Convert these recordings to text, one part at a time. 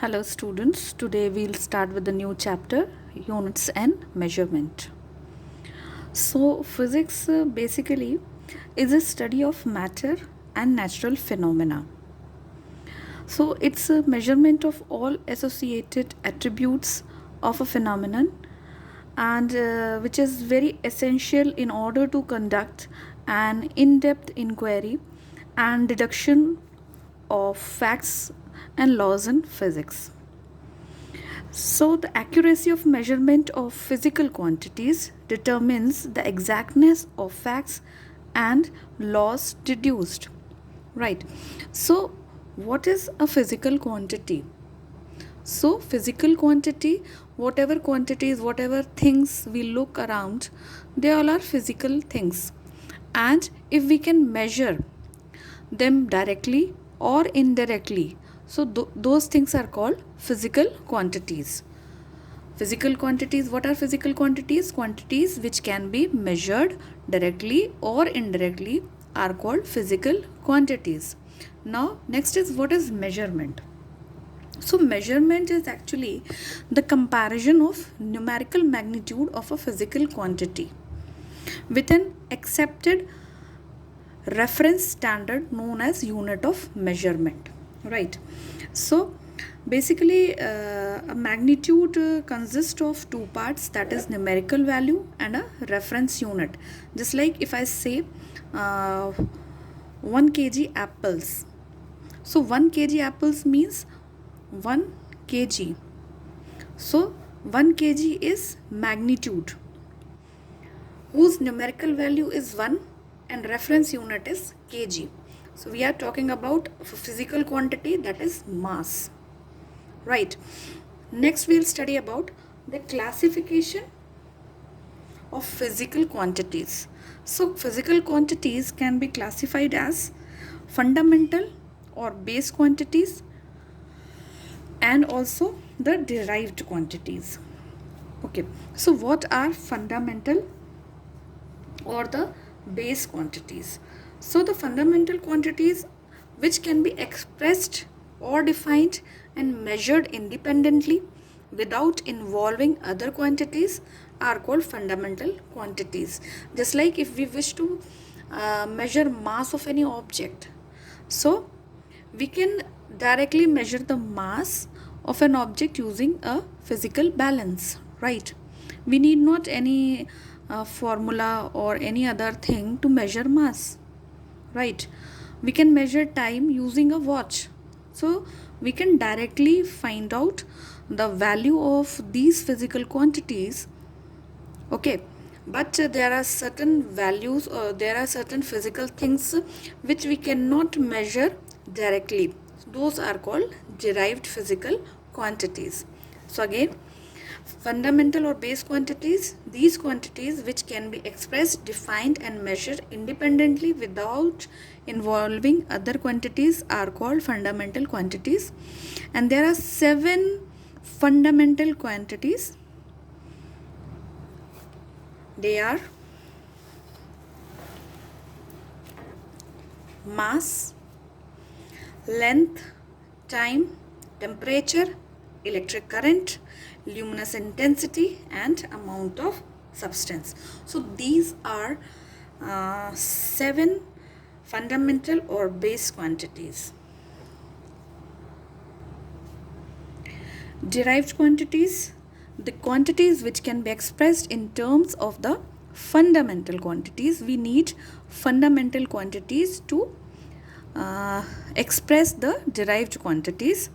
Hello students, today we'll start with the new chapter, Units and Measurement. So physics basically is a study of matter and natural phenomena. So it's a measurement of all associated attributes of a phenomenon and which is very essential in order to conduct an in-depth inquiry and deduction of facts and laws in physics. So, the accuracy of measurement of physical quantities determines the exactness of facts and laws deduced. Right. So, what is a physical quantity? So, physical quantity, whatever quantities, whatever things we look around, they all are physical things. And if we can measure them directly or indirectly, so those things are called physical quantities. Physical quantities, what are physical quantities? Quantities which can be measured directly or indirectly are called physical quantities. Now next is, what is measurement? So measurement is actually the comparison of numerical magnitude of a physical quantity with an accepted reference standard known as unit of measurement. Right. So basically a magnitude consists of two parts, that is numerical value and a reference unit. Just like if I say 1 kg apples, so 1 kg apples means 1 kg. So 1 kg is magnitude whose numerical value is 1 and reference unit is kg. So we are talking about physical quantity, that is mass. Right. Next we'll study about the classification of physical quantities. So physical quantities can be classified as fundamental or base quantities and also the derived quantities. Okay. So what are fundamental or the base quantities? So the fundamental quantities which can be expressed or defined and measured independently without involving other quantities are called fundamental quantities. Just like if we wish to measure mass of any object, so we can directly measure the mass of an object using a physical balance, right? We need not any formula or any other thing to measure mass, right? We can measure time using a watch, so we can directly find out the value of these physical quantities. Okay, but there are certain values or there are certain physical things which we cannot measure directly. Those are called derived physical quantities. So again, fundamental or base quantities, these quantities which can be expressed, defined and measured independently without involving other quantities are called fundamental quantities. And there are 7 fundamental quantities. They are mass, length, time, temperature, electric current, luminous intensity and amount of substance. So these are 7 fundamental or base quantities. Derived quantities, the quantities which can be expressed in terms of the fundamental quantities. We need fundamental quantities to express the derived quantities.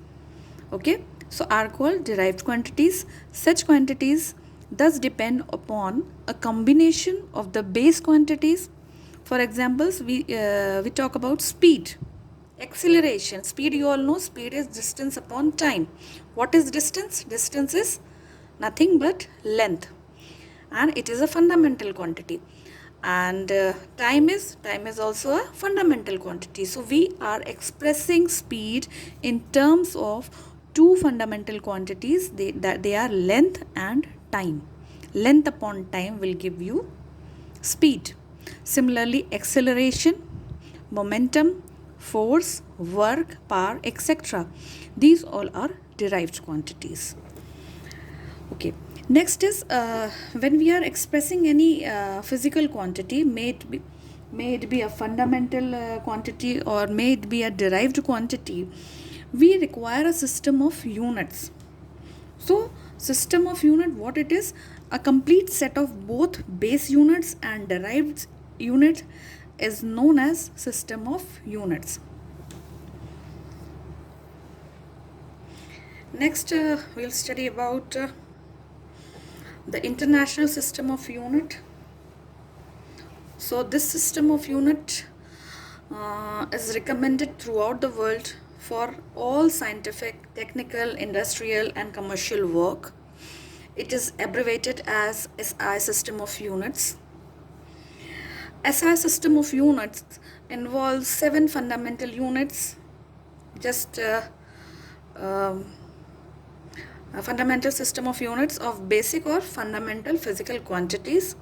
Okay, so are called derived quantities. Such quantities thus depend upon a combination of the base quantities. For examples, we talk about speed, acceleration. Speed, you all know, speed is distance upon time. What is distance? Distance is nothing but length, and it is a fundamental quantity. And time is also a fundamental quantity. So we are expressing speed in terms of 2 fundamental quantities. They are length and time. Length upon time will give you speed. Similarly, acceleration, momentum, force, work, power, etc. These all are derived quantities. Okay. Next is when we are expressing any physical quantity, may it be a fundamental quantity or may it be a derived quantity, we require a system of units. So system of unit, what it is? A complete set of both base units and derived unit is known as system of units. Next we'll study about the international system of unit. So this system of unit is recommended throughout the world for all scientific, technical, industrial and commercial work. It is abbreviated as SI system of units. SI system of units involves 7 fundamental units. Just a fundamental system of units of basic or fundamental physical quantities.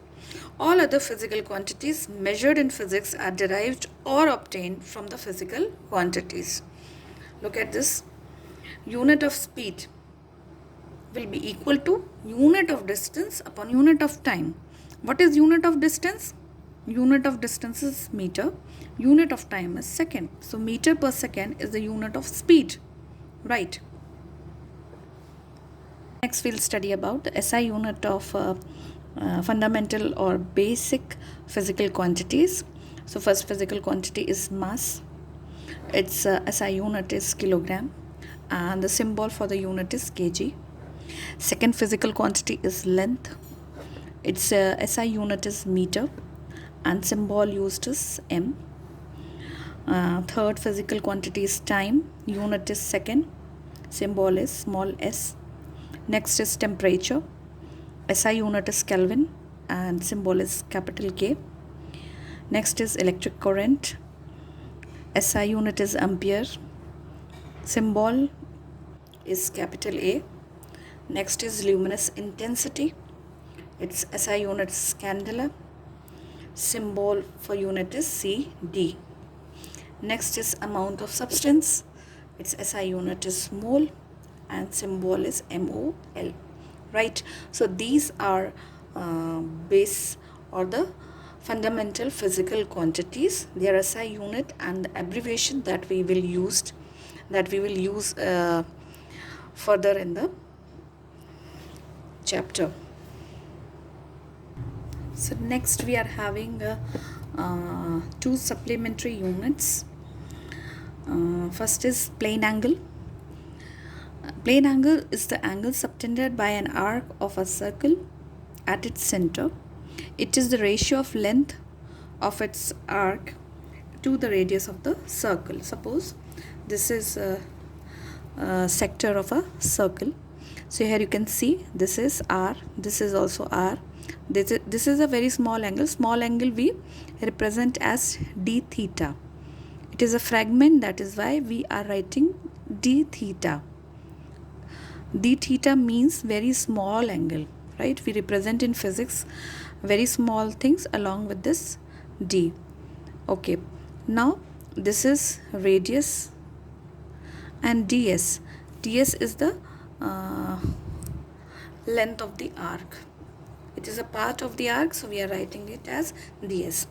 All other physical quantities measured in physics are derived or obtained from the physical quantities. Look at this. Unit of speed will be equal to unit of distance upon unit of time. What is unit of distance? Unit of distance is meter. Unit of time is second. So meter per second is the unit of speed. Right. Next we'll study about the SI unit of fundamental or basic physical quantities. So first physical quantity is mass. Its SI unit is kilogram and the symbol for the unit is kg. Second physical quantity is length. Its SI unit is meter and symbol used is m. Third physical quantity is time. Unit is second. Symbol is small s. Next is temperature. SI unit is Kelvin and symbol is capital K. Next is electric current. SI unit is ampere. Symbol is capital A. Next is luminous intensity. Its SI unit is candela. Symbol for unit is CD. Next is amount of substance. Its SI unit is mole and symbol is MOL. Right. So these are base or the fundamental physical quantities. Their SI unit and the abbreviation that we will use further in the chapter. So next we are having 2 supplementary units. First is plane angle. Plane angle is the angle subtended by an arc of a circle at its center. It is the ratio of length of its arc to the radius of the circle. Suppose this is a sector of a circle. So here you can see this is R, this is also R. This is a very small angle. Small angle we represent as d theta. It is a fragment, that is why we are writing d theta. D theta means very small angle, right? We represent in physics very small things along with this d. Okay, now this is radius and ds. ds is the length of the arc. It is a part of the arc, so we are writing it as ds.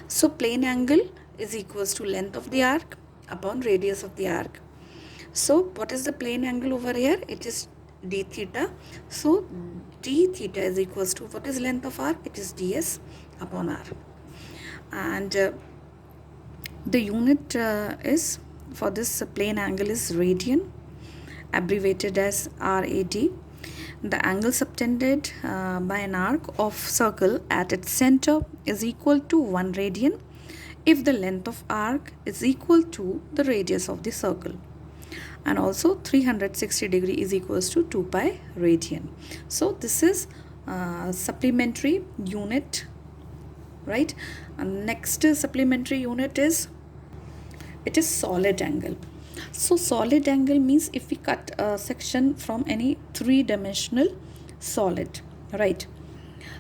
So plane angle is equals to length of the arc upon radius of the arc. So what is the plane angle over here? It is d theta. So d theta is equals to what is length of arc? It is ds upon r. And the unit is for this plane angle is radian, abbreviated as RAD. The angle subtended by an arc of circle at its center is equal to 1 radian if the length of arc is equal to the radius of the circle, and also 360 degree is equals to 2 pi radian. So this is supplementary unit, right? And next supplementary unit is solid angle. So solid angle means if we cut a section from any 3-dimensional solid, right?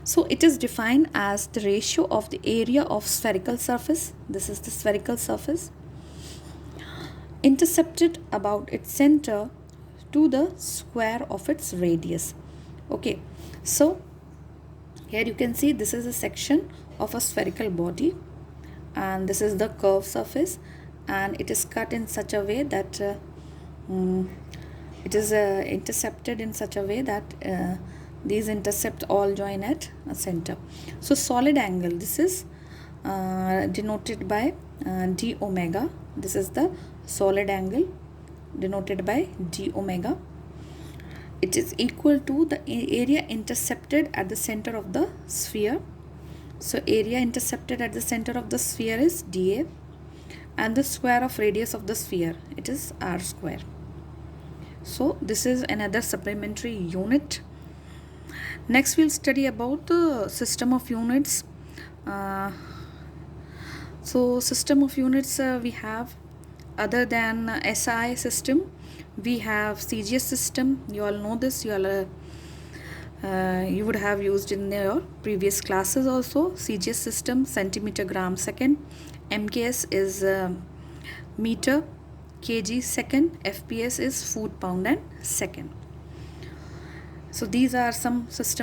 So it is defined as the ratio of the area of spherical surface. This is the spherical surface. intercepted about its center to the square of its radius. Okay, so here you can see this is a section of a spherical body, and this is the curved surface, and it is cut in such a way that it is intercepted in such a way that these intercepts all join at a center. So solid angle, this is denoted by d omega. This is the solid angle denoted by d omega. It is equal to the area intercepted at the center of the sphere. So area intercepted at the center of the sphere is dA, and the square of radius of the sphere, it is r square. So this is another supplementary unit. Next we'll study about the system of units. So system of units we have, other than SI system, we have Cgs system. You all know this, you would have used in your previous classes also. Cgs system, centimeter gram second. MKS is meter, kg second. FPS is foot pound and second. So these are some system